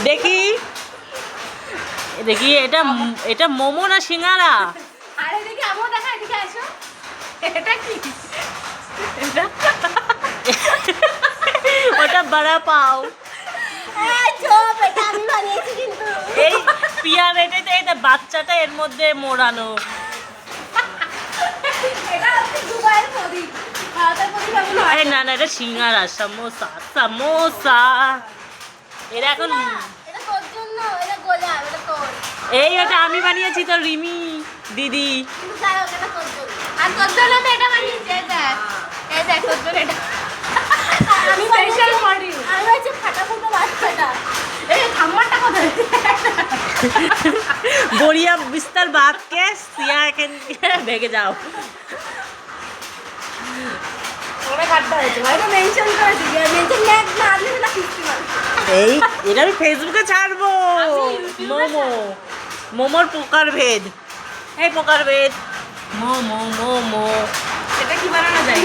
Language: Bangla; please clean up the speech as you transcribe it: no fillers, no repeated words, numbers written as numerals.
দেখি দেখি এটা মোমো না সিঙ্গারা? আরে দেখি আমও দেখা, এদিকে আসো। এটা কি? ওটা বড়া পাও। এই চুপ, এটা আমি বানিয়েছি কিন্তু। এই পিয়ার এটা বাচ্চাটা এর মধ্যে মোড়ানো। এটা হচ্ছে দুবাইয়ের প্রদীপ, ভারতের প্রদীপ এমন হয়। আরে না না, এটা সিঙ্গারা, সমোসা সমোসা। এরা এখন এটা তোর জন্য, এটা গোলাপ, এটা তোর। এই ওটা আমি বানিয়েছি তো, রিমি দিদি। কিন্তু যাই হোক, এটা তোর জন্য। আর তোর জন্য আমি এটা বানিয়েছি, এই দেখ। এই দেখ, তোর জন্য এটা। আমি স্পেশাল মডেল। আমি হচ্ছে ফাটাফুটো বাচ্চাটা। এই ঠাম্মাটা কোথায়? বড়িয়া বিস্তার বাদ কে সিয়া এখানকে ভেগে যাও। ওরা কাটতে হয়েছে, হয়তো মেনশন করেছি, মেনশন ল্যাগ না আনলে না ফিফটি মার্ক। এই এটা আমি ফেসবুকে ছাড়বো। মোমো, মোমোর প্রকার ভেদ। এই প্রকার ভেদ মোমো মোমো। এটা কি বানানো যায়?